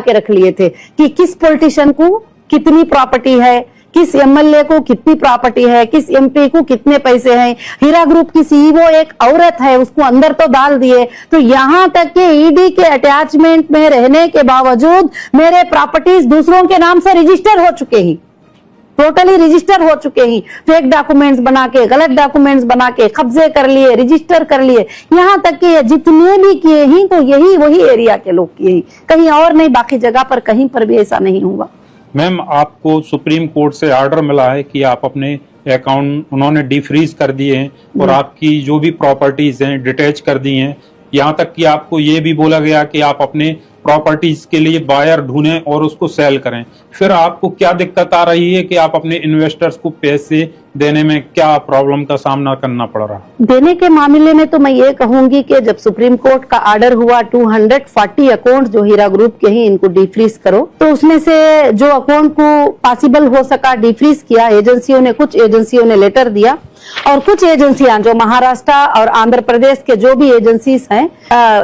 के रख लिए थे कि किस पॉलिटिशियन को कितनी प्रॉपर्टी है, किस एमएलए को कितनी प्रॉपर्टी है, किस एमपी को कितने पैसे हैं। हीरा ग्रुप की सीईओ एक औरत है, उसको अंदर तो डाल दिए। तो यहां तक कि ईडी के अटैचमेंट में रहने के बावजूद मेरे प्रॉपर्टीज दूसरों के नाम से रजिस्टर हो चुके ही, टोटली रजिस्टर हो चुके ही। फेक डॉक्यूमेंट्स बना के, गलत डॉक्यूमेंट्स बना के कब्जे कर लिए, रजिस्टर कर लिए। यहां तक कि जितने भी किए ही तो यही वही एरिया के लोग किए ही, कहीं और नहीं, बाकी जगह पर कहीं पर भी ऐसा नहीं हुआ। मैम, आपको सुप्रीम कोर्ट से ऑर्डर मिला है कि आप अपने अकाउंट उन्होंने डिफ्रीज कर दिए हैं और आपकी जो भी प्रॉपर्टीज हैं डिटैच कर दी हैं। यहाँ तक कि आपको ये भी बोला गया कि आप अपने प्रॉपर्टीज के लिए बायर ढूंढें और उसको सेल करें। फिर आपको क्या दिक्कत आ रही है कि आप अपने इन्वेस्टर्स को पैसे देने में क्या प्रॉब्लम का सामना करना पड़ रहा है? देने के मामले में तो मैं ये कहूंगी कि जब सुप्रीम कोर्ट का ऑर्डर हुआ 240 अकाउंट जो हीरा ग्रुप के ही इनको डिफ्रीज करो, तो उसमें से जो अकाउंट को पॉसिबल हो सका डिफ्रीज किया एजेंसियों ने। कुछ एजेंसियों ने लेटर दिया और कुछ एजेंसियां जो महाराष्ट्र और आंध्र प्रदेश के जो भी एजेंसीज हैं,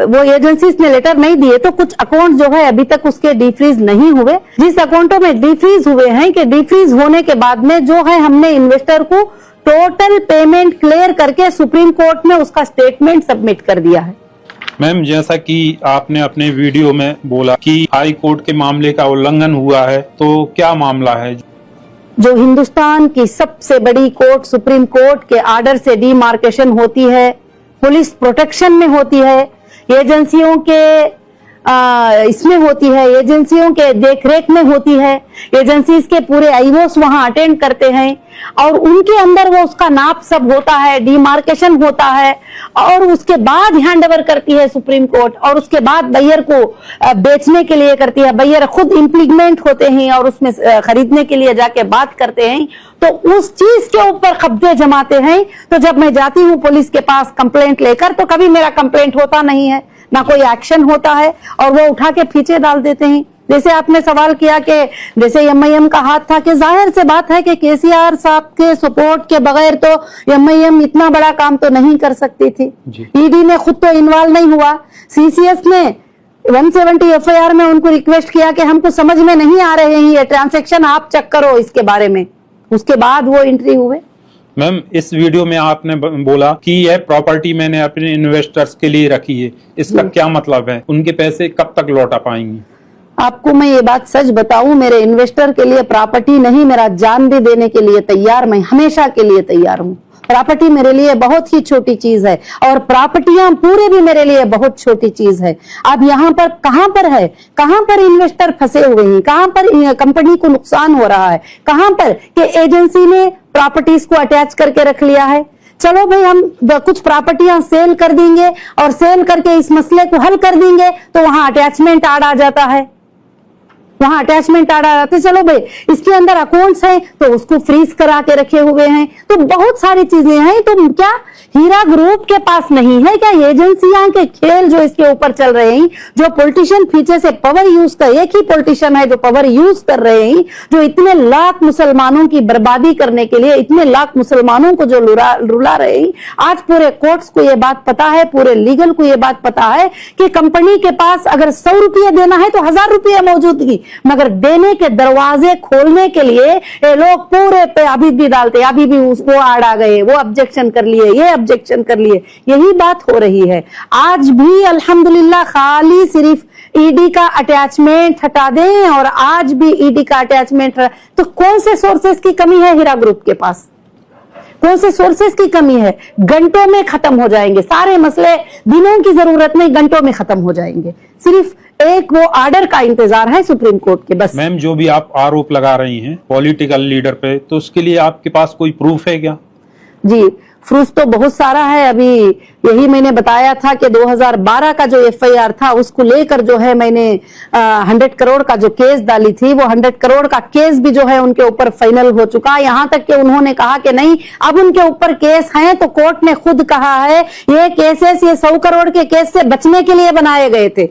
वो एजेंसीज ने लेटर नहीं दिए। तो कुछ अकाउंट जो है अभी तक उसके डिफ्रीज नहीं हुए। जिस अकाउंटों में डिफ्रीज हुए हैं कि डिफ्रीज होने के बाद में जो है हमने इन्वेस्टर को टोटल पेमेंट क्लियर करके सुप्रीम कोर्ट में उसका स्टेटमेंट सबमिट कर दिया है। मैम, जैसा कि आपने अपने वीडियो में बोला कि हाई कोर्ट के मामले का उल्लंघन हुआ है, तो क्या मामला है? जो हिंदुस्तान की सबसे बड़ी कोर्ट सुप्रीम कोर्ट के ऑर्डर से डीमार्केशन होती है, पुलिस प्रोटेक्शन में होती है, एजेंसियों के इसमें होती है, एजेंसियों के देखरेख में होती है। एजेंसीज के पूरे आईओस वहां अटेंड करते हैं और उनके अंदर वो उसका नाप सब होता है, डीमार्केशन होता है और उसके बाद हैंड ओवर करती है सुप्रीम कोर्ट और उसके बाद बायर को बेचने के लिए करती है। बायर खुद इम्प्लीमेंट होते हैं और उसमें खरीदने के लिए जाके बात करते हैं, तो उस चीज के ऊपर कब्जे जमाते हैं। तो जब मैं जाती हूँ पुलिस के पास कंप्लेंट लेकर, तो कभी मेरा कंप्लेंट होता नहीं है, ना कोई एक्शन होता है और वो उठा के पीछे डाल देते हैं। जैसे आपने सवाल किया कि जैसे एमआईएम का हाथ था, कि जाहिर से बात है कि केसीआर साहब के सपोर्ट के बगैर तो एमआईएम इतना बड़ा काम तो नहीं कर सकती थी। ईडी ने खुद तो इन्वॉल्व नहीं हुआ। सीसीएस ने 170 एफआईआर में उनको रिक्वेस्ट किया कि हमको समझ में नहीं आ रहे हैं ये ट्रांजैक्शन, आप चेक करो इसके बारे में। उसके बाद वो एंट्री हुए। मैम, इस वीडियो में आपने बोला कि यह प्रॉपर्टी मैंने अपने इन्वेस्टर्स के लिए रखी है, इसका क्या मतलब है? उनके पैसे कब तक लौटा पाएंगे? आपको मैं ये बात सच बताऊं, मेरे इन्वेस्टर के लिए प्रॉपर्टी नहीं, मेरा जान भी देने के लिए तैयार, मैं हमेशा के लिए तैयार हूं। प्रॉपर्टी मेरे लिए बहुत ही छोटी चीज है और प्रॉपर्टियां पूरे भी मेरे लिए बहुत छोटी चीज है। अब यहाँ पर कहां पर है, कहां पर इन्वेस्टर फंसे हुए हैं, कहां पर कंपनी को नुकसान हो रहा है, कहां पर कि एजेंसी ने प्रॉपर्टीज को अटैच करके रख लिया है। चलो भाई, हम कुछ प्रॉपर्टियां सेल कर देंगे और सेल करके इस मसले को हल कर देंगे, तो वहां अटैचमेंट आड़ आ जाता है, वहां अटैचमेंट आड़ आ जाते। चलो भाई, इसके अंदर अकाउंट्स हैं तो उसको फ्रीज करा के रखे हुए हैं। तो बहुत सारी चीजें हैं। तो क्या हीरा ग्रुप के पास नहीं है क्या? एजेंसियां के खेल जो इसके ऊपर चल रहे हैं, जो पॉलिटिशियन पीछे से पावर यूज कर, एक ही पॉलिटिशियन है जो पावर यूज कर रहे हैं, जो इतने लाख मुसलमानों की बर्बादी करने के लिए इतने लाख मुसलमानों को जो रुला रहे हैं। आज पूरे कोर्ट्स को ये बात पता है, पूरे लीगल को ये बात पता है कि कंपनी के पास अगर 100 रुपये देना है तो 1000 रुपये मौजूदगी, मगर देने के दरवाजे खोलने के लिए ये लोग पूरे पे अभी भी डालते, अभी भी वो आड़ आ गए, वो ऑब्जेक्शन कर लिए, ये ऑब्जेक्शन कर लिए। यही बात हो रही है। आज भी अल्हम्दुलिल्लाह खाली सिर्फ ईडी का अटैचमेंट हटा दें और आज भी ईडी का अटैचमेंट, तो कौन से सोर्सेस की कमी है हीरा ग्रुप के पास? कौन से सोर्सेस की कमी है? घंटों में खत्म हो जाएंगे सारे मसले, दिनों की जरूरत नहीं, घंटों में खत्म हो जाएंगे। सिर्फ एक वो ऑर्डर का इंतजार है सुप्रीम कोर्ट के, बस। मैम, जो भी आप आरोप लगा रही हैं पॉलिटिकल लीडर पे, तो उसके लिए आपके पास कोई प्रूफ है क्या? जी, प्रूफ तो बहुत सारा है। अभी यही मैंने बताया था कि 2012 का जो एफआईआर था उसको लेकर जो है मैंने 100 करोड़ का जो केस डाली थी, वो 100 करोड़ का केस भी जो है उनके ऊपर फाइनल हो चुका। यहाँ तक कि उन्होंने कहा कि नहीं, अब उनके ऊपर केस है, तो कोर्ट ने खुद कहा है ये केसेस, ये 100 करोड़ के केस से बचने के लिए बनाए गए थे।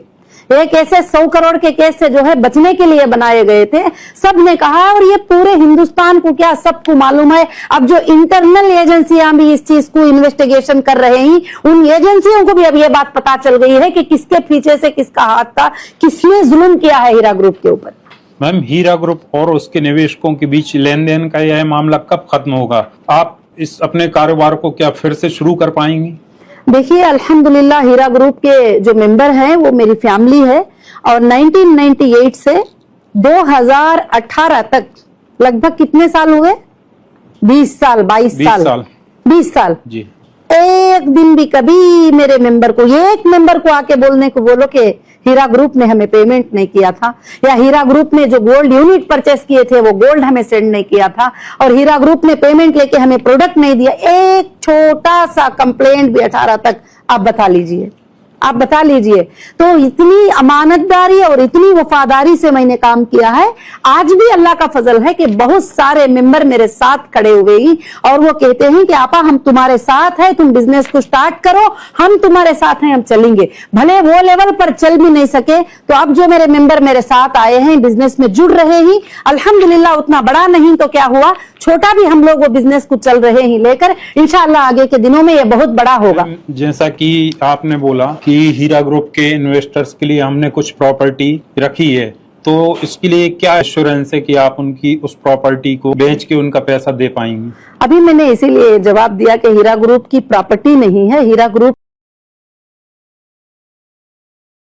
एक ऐसे 100 करोड़ के केस से जो है बचने के लिए बनाए गए थे, सब ने कहा। और ये पूरे हिंदुस्तान को क्या सबको मालूम है। अब जो इंटरनल एजेंसियां भी इस चीज को इन्वेस्टिगेशन कर रहे हैं, उन एजेंसियों को भी अब ये बात पता चल गई है कि किसके पीछे से किसका हाथ था, किसने जुल्म किया है हीरा ग्रुप के ऊपर। मैम, हीरा ग्रुप और उसके निवेशकों के बीच लेन देन का यह मामला कब खत्म होगा? आप इस अपने कारोबार को क्या फिर से शुरू कर पाएंगी? देखिए, अल्हम्दुलिल्लाह हीरा ग्रुप के जो मेंबर हैं वो मेरी फैमिली है। और 1998 से 2018 तक लगभग कितने साल हुए? 20 साल, 22 साल, 20 साल जी। एक दिन भी कभी मेरे मेंबर को, एक मेंबर को आके बोलने को बोलो कि हीरा ग्रुप ने हमें पेमेंट नहीं किया था, या हीरा ग्रुप ने जो गोल्ड यूनिट परचेस किए थे वो गोल्ड हमें सेंड नहीं किया था, और हीरा ग्रुप ने पेमेंट लेके हमें प्रोडक्ट नहीं दिया। एक छोटा सा कंप्लेंट भी 18 तक आप बता लीजिए, आप बता लीजिए। तो इतनी अमानतदारी और इतनी वफादारी से मैंने काम किया है। आज भी अल्लाह का फजल है कि बहुत सारे मेंबर मेरे साथ खड़े हुए ही, और वो कहते हैं कि आपा हम तुम्हारे साथ हैं, तुम बिजनेस को स्टार्ट करो, हम तुम्हारे साथ हैं, हम चलेंगे। भले वो लेवल पर चल भी नहीं सके तो अब जो मेरे मेंबर मेरे साथ आए हैं, बिजनेस में जुड़ रहे ही, अल्हम्दुलिल्लाह उतना बड़ा नहीं तो क्या हुआ, छोटा भी हम लोग वो बिजनेस को चल रहे ही लेकर, इंशाअल्लाह आगे के दिनों में ये बहुत बड़ा होगा। जैसा कि आपने बोला कि हीरा ग्रुप के इन्वेस्टर्स के लिए हमने कुछ प्रॉपर्टी रखी है, तो इसके लिए क्या एश्योरेंस है कि आप उनकी उस प्रॉपर्टी को बेच के उनका पैसा दे पाएंगे? अभी मैंने इसीलिए जवाब दिया कि हीरा ग्रुप की प्रॉपर्टी नहीं है, हीरा ग्रुप